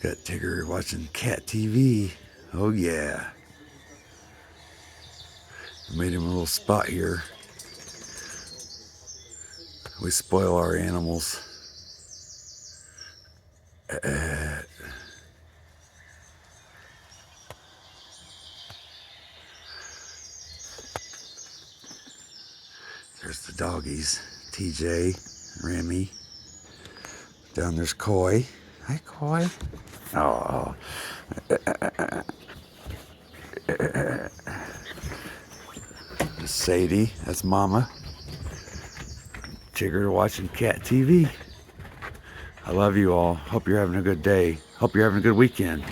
Got Tigger watching cat TV. Oh yeah. I made him a little spot here. We spoil our animals. There's the doggies. TJ, Remi. Down there's Koi. Hi, Koi. Oh. Sadie, that's Mama. Tigger watching cat TV. I love you all. Hope you're having a good day. Hope you're having a good weekend.